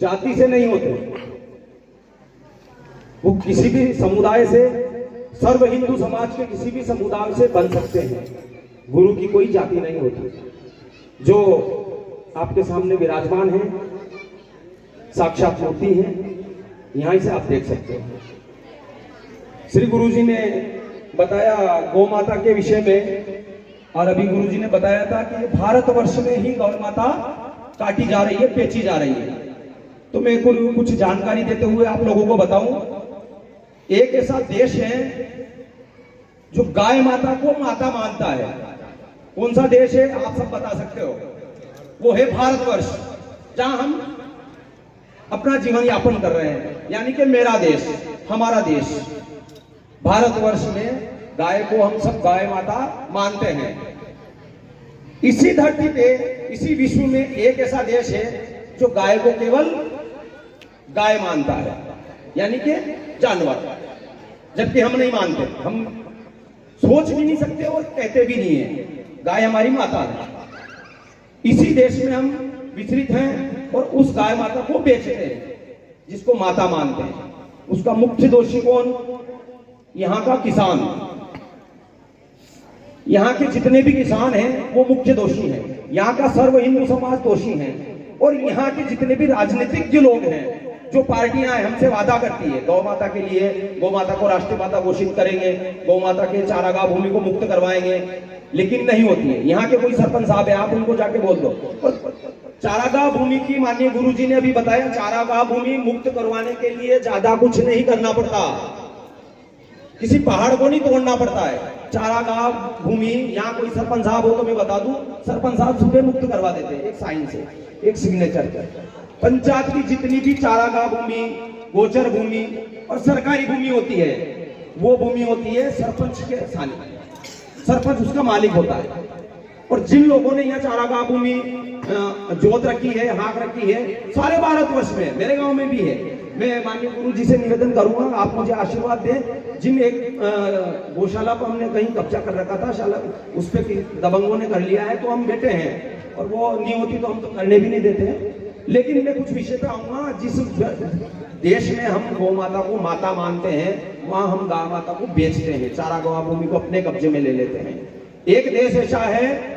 जाति से नहीं होते, वो किसी भी समुदाय से, सर्व हिंदू समाज के किसी भी समुदाय से बन सकते हैं। गुरु की कोई जाति नहीं होती। जो आपके सामने विराजमान है, साक्षात मूर्ति है, यहां से आप देख सकते हैं। श्री गुरु जी ने बताया गौ माता के विषय में, और अभी गुरु जी ने बताया था कि भारतवर्ष में ही गौ माता काटी जा रही है, बेची जा रही है। तो मैं कुछ जानकारी देते हुए आप लोगों को बताऊं, एक ऐसा देश है जो गाय माता को माता मानता है। कौन सा देश है आप सब बता सकते हो? वो है भारतवर्ष, जहां हम अपना जीवन यापन कर रहे हैं, यानी कि मेरा देश, हमारा देश। भारतवर्ष में गाय को हम सब गाय माता मानते हैं। इसी धरती पे, इसी विश्व में एक ऐसा देश है जो गाय को केवल गाय मानता है, यानी कि जानवर, जबकि हम नहीं मानते। हम सोच भी नहीं सकते और कहते भी नहीं है, गाय हमारी माता है। इसी देश में हम विचरित हैं और उस गाय माता को बेचते हैं, जिसको माता मानते हैं। उसका मुख्य दोषी कौन? यहाँ का किसान। यहाँ के जितने भी किसान हैं वो मुख्य दोषी हैं। यहाँ का सर्व हिंदू समाज दोषी है, और यहाँ के जितने भी राजनीतिक जो लोग हैं, जो पार्टियां हैं, हमसे वादा करती है गौ माता के लिए, गौ माता को राष्ट्रीय माता घोषित करेंगे, गौ माता के चारागाह भूमि को मुक्त करवाएंगे, लेकिन नहीं होती है। यहाँ के कोई सरपंच साहब है, आप उनको जाके बोल दो। चारागाह भूमि की माननीय गुरु जी ने अभी बताया, चारागाह भूमि मुक्त करवाने के लिए ज्यादा कुछ नहीं करना पड़ता, किसी पहाड़ को नहीं तोड़ना पड़ता है। चारागाह भूमि, यहाँ कोई सरपंच साहब हो तो मैं बता दूं, सरपंच साहब सुबह मुक्त करवा देते हैं, एक साइन से, एक सिग्नेचर कर। पंचायत की जितनी भी चारागाह भूमि, गोचर भूमि और सरकारी भूमि होती है, वो भूमि होती है सरपंच के सामने, सरपंच उसका मालिक होता है। और जिन लोगों ने यहाँ चारागाह भूमि जोत रखी है, हाक रखी है, सारे भारतवर्ष में, मेरे गांव में भी है। मैं माननीय गुरु जी से निवेदन करूंगा, आप मुझे आशीर्वाद दें। जिन एक गौशाला पर हमने कहीं कब्जा कर रखा था, शाला उस पे दबंगों ने कर लिया है, तो हम बैठे हैं, और वो नहीं होती तो हम तो करने भी नहीं देते हैं। लेकिन मैं कुछ विषय पे आऊंगा। जिस देश में हम गौ माता को माता मानते हैं, वहां हम गाय माता को बेचते हैं, चारागाह भूमि को अपने कब्जे में ले लेते हैं। एक देश ऐसा है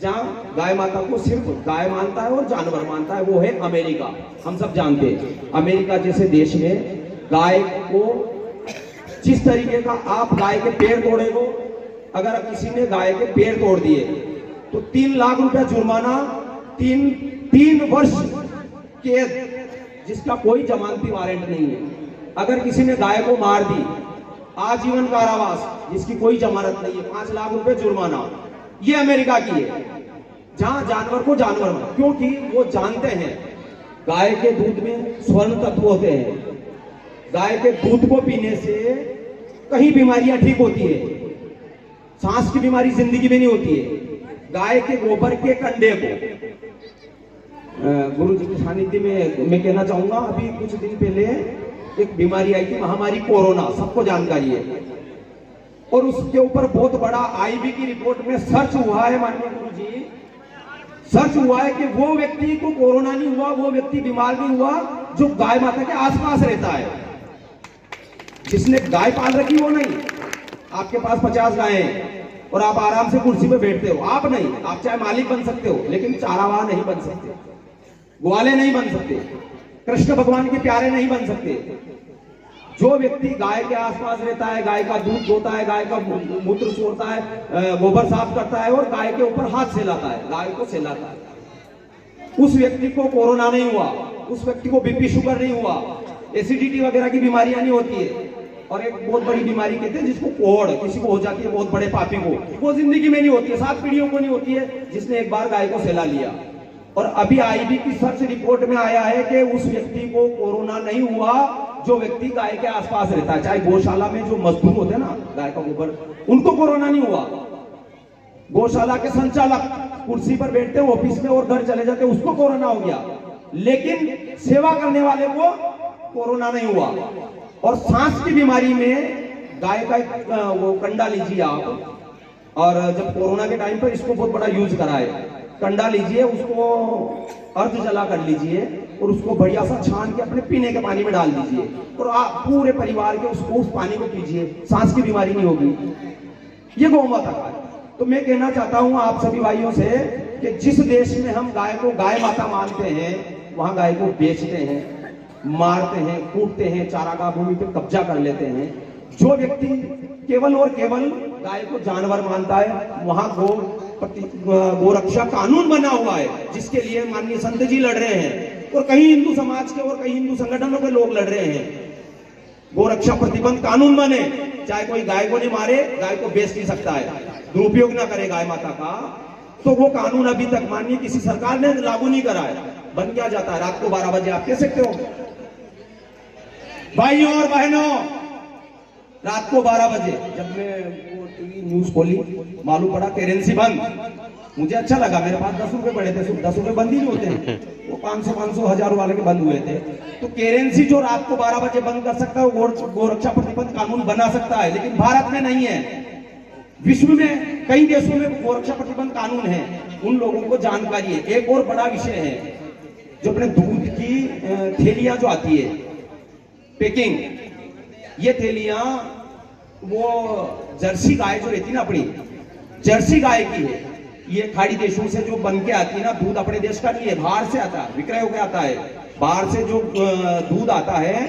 जहां गाय माता को सिर्फ गाय मानता है और जानवर मानता है, वो है अमेरिका। हम सब जानते हैं, अमेरिका जैसे देश में गाय को जिस तरीके का आप गाय के पैर तोड़ेगो, अगर किसी ने गाय के पैर तोड़ दिए तो 3 लाख रुपया जुर्माना, 3 वर्ष कैद, जिसका कोई जमानती वारंट नहीं है। अगर किसी ने गाय को मार दी, आजीवन कारावास, जिसकी कोई जमानत नहीं है, 5 लाख रुपए जुर्माना। ये अमेरिका की है, जहां जानवर को जानवर माना, क्योंकि वो जानते हैं गाय के दूध में स्वर्ण तत्व होते हैं। गाय के दूध को पीने से कई बीमारियां ठीक होती है, सांस की बीमारी जिंदगी में नहीं होती है। गाय के गोबर के कंडे को, गुरु जी के सानिध्य में मैं कहना चाहूंगा, अभी कुछ दिन पहले एक बीमारी आई थी, महामारी कोरोना, सबको जानकारी है, और उसके ऊपर बहुत बड़ा आईबी की रिपोर्ट में सर्च हुआ है, माननीय गुरु जी, सर्च हुआ है कि वो व्यक्ति को कोरोना नहीं हुआ, वो व्यक्ति बीमार नहीं हुआ जो गाय माता के आसपास रहता है। जिसने गाय पाल रखी वो नहीं। आपके पास 50 गायें हैं और आप आराम से कुर्सी पे बैठते हो, आप नहीं, आप चाहे मालिक बन सकते हो, लेकिन चारावाह नहीं बन सकते, ग्वाले नहीं बन सकते, कृष्ण भगवान के प्यारे नहीं बन सकते। जो व्यक्ति गाय के आसपास रहता है, गाय का दूध धोता है, गाय का मूत्र छोड़ता है, गोबर साफ करता है और गाय के ऊपर हाथ सहलाता है, गाय को सहलाता है, उस व्यक्ति को कोरोना नहीं हुआ, उस व्यक्ति को बीपी शुगर नहीं हुआ, एसिडिटी वगैरह की बीमारियां नहीं होती है। और एक बहुत बड़ी बीमारी कहते हैं जिसको कोढ़ किसी को हो जाती है, बहुत बड़े पापी को, वो जिंदगी में नहीं होती है, 7 पीढ़ियों को नहीं होती है, जिसने एक बार गाय को सहला लिया। और अभी आईबी की सर्च रिपोर्ट में आया है कि उस व्यक्ति को कोरोना नहीं हुआ जो व्यक्ति गाय के आसपास रहता है। चाहे गौशाला में जो मजदूर होते हैं ना, गाय का गोबर, उनको कोरोना नहीं हुआ। गौशाला के संचालक कुर्सी पर बैठते हैं ऑफिस में और घर चले जाते हैं, उसको कोरोना हो गया, लेकिन सेवा करने वाले को कोरोना नहीं हुआ। और सांस की बीमारी में गाय का वो कंडा लीजिए आप, और जब कोरोना के टाइम पर इसको बहुत बड़ा यूज करा है, कंडा लीजिए, उसको अर्ध जला कर लीजिए, और उसको बढ़िया सा छान के अपने पीने के पानी में डाल दीजिए और आप पूरे परिवार के उसको उस पानी को पीजिए, सांस की बीमारी नहीं होगी। ये गौ माता का है। तो मैं कहना चाहता हूं आप सभी भाइयों से कि जिस देश में हम गाय को गाय माता मानते हैं, वहां गाय को बेचते हैं, मारते हैं, कूटते हैं, चारागाह भूमि पे कब्जा कर लेते हैं। जो व्यक्ति केवल और केवल गाय को जानवर मानता है, वहां गोरक्षा कानून बना हुआ है, जिसके लिए माननीय संत जी लड़ रहे हैं और कई हिंदू समाज के और कई हिंदू संगठनों के लोग लड़ रहे हैं। गोरक्षा प्रतिबंध कानून बने, चाहे कोई गाय को नहीं मारे, गाय को बेच नहीं सकता है, दुरुपयोग ना करे गाय माता का। तो वो कानून अभी तक माननीय किसी सरकार ने लागू नहीं करा है। बन क्या जाता है रात को 12 बजे, आप कह सकते हो भाइयों और बहनों, रात को 12 बजे जब मैं वो टीवी न्यूज खोली, मालूम पड़ा करेंसी बंद। मुझे अच्छा लगा, मेरे पास 10 रुपए पड़े थे, 10 रुपए बंद ही नहीं होते हैं, वो 500 1000 वाले के बंद हुए थे। तो करेंसी जो रात को 12 बजे बंद कर सकता है, वो गोरक्षा प्रतिबंध कानून बना सकता है, लेकिन भारत में नहीं है। विश्व में कई देशों में गोरक्षा प्रतिबंध कानून है, उन लोगों को जानकारी है। एक और बड़ा विषय है, जो अपने दूध की थैलियां जो आती है पैकिंग, ये थैलियां वो जर्सी गाय जो रहती है ना, अपनी जर्सी गाय की है। ये खाड़ी देशों से जो बन के आती है ना, दूध अपने देश का नहीं है, बाहर से आता है, विक्रय होकर आता है। बाहर से जो दूध आता है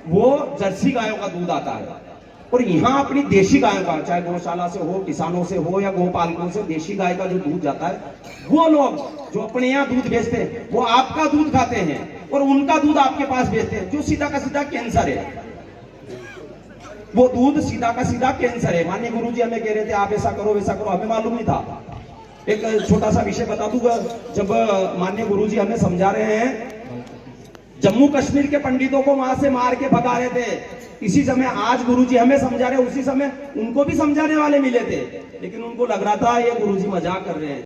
वो जर्सी गायों का दूध आता है, और यहाँ अपनी देशी गायों का, चाहे गौशाला से हो, किसानों से हो या गोपालकों से, देशी गाय का जो दूध जाता है, वो लोग जो अपने यहाँ दूध बेचते हैं, वो आपका दूध खाते हैं और उनका दूध आपके पास बेचते हैं, जो सीधा का सीधा कैंसर है। वो दूध सीधा का सीधा कैंसर है। माननीय गुरुजी हमें कह रहे थे आप ऐसा करो वैसा करो, हमें मालूम नहीं था। एक छोटा सा विषय बता दूंगा, जब माननीय गुरुजी हमें समझा रहे हैं, जम्मू कश्मीर के पंडितों को वहां से मार के भगा रहे थे, इसी समय आज गुरुजी हमें समझा रहे, उसी समय उनको भी समझाने वाले मिले थे, लेकिन उनको लग रहा था ये गुरुजी मजाक कर रहे हैं।